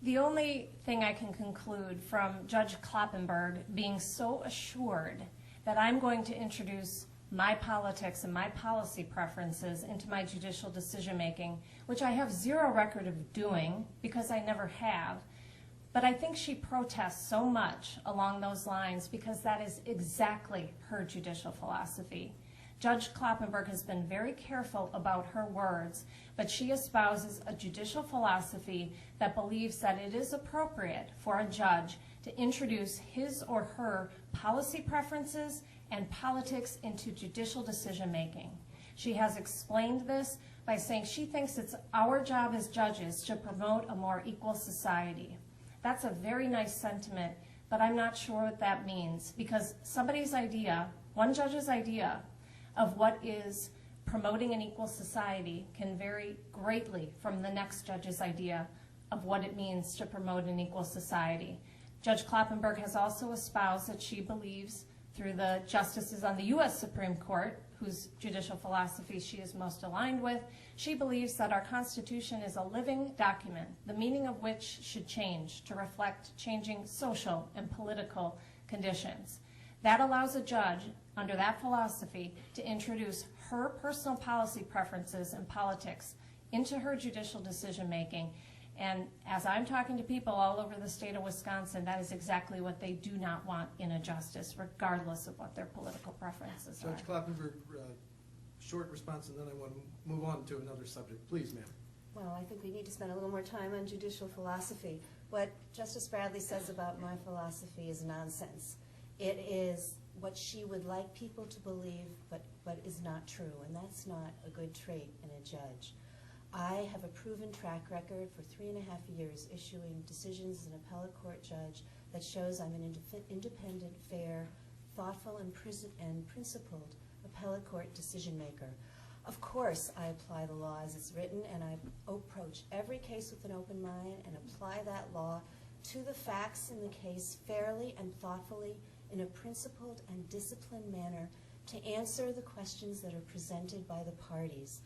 The only thing I can conclude from Judge Kloppenberg being so assured that I'm going to introduce my politics and my policy preferences into my judicial decision-making, which I have zero record of doing because I never have, but I think she protests so much along those lines because that is exactly her judicial philosophy. Judge Kloppenberg has been very careful about her words, but she espouses a judicial philosophy that believes that it is appropriate for a judge to introduce his or her policy preferences and politics into judicial decision-making. She has explained this by saying she thinks it's our job as judges to promote a more equal society. That's a very nice sentiment, but I'm not sure what that means, because somebody's idea, one judge's idea, of what is promoting an equal society can vary greatly from the next judge's idea of what it means to promote an equal society. Judge Kloppenberg has also espoused that she believes, through the justices on the U.S. Supreme Court, whose judicial philosophy she is most aligned with, she believes that our Constitution is a living document, the meaning of which should change to reflect changing social and political conditions. That allows a judge, under that philosophy, to introduce her personal policy preferences and politics into her judicial decision-making. And as I'm talking to people all over the state of Wisconsin, that is exactly what they do not want in a justice, regardless of what their political preferences are. Judge Kloppenberg, short response, and then I want to move on to another subject. Please, ma'am. Well, I think we need to spend a little more time on judicial philosophy. What Justice Bradley says about my philosophy is nonsense. It is what she would like people to believe, but is not true, and that's not a good trait in a judge. I have a proven track record for 3.5 years issuing decisions as an appellate court judge that shows I'm an independent, fair, thoughtful, and principled appellate court decision maker. Of course, I apply the law as it's written, and I approach every case with an open mind and apply that law to the facts in the case fairly and thoughtfully in a principled and disciplined manner to answer the questions that are presented by the parties.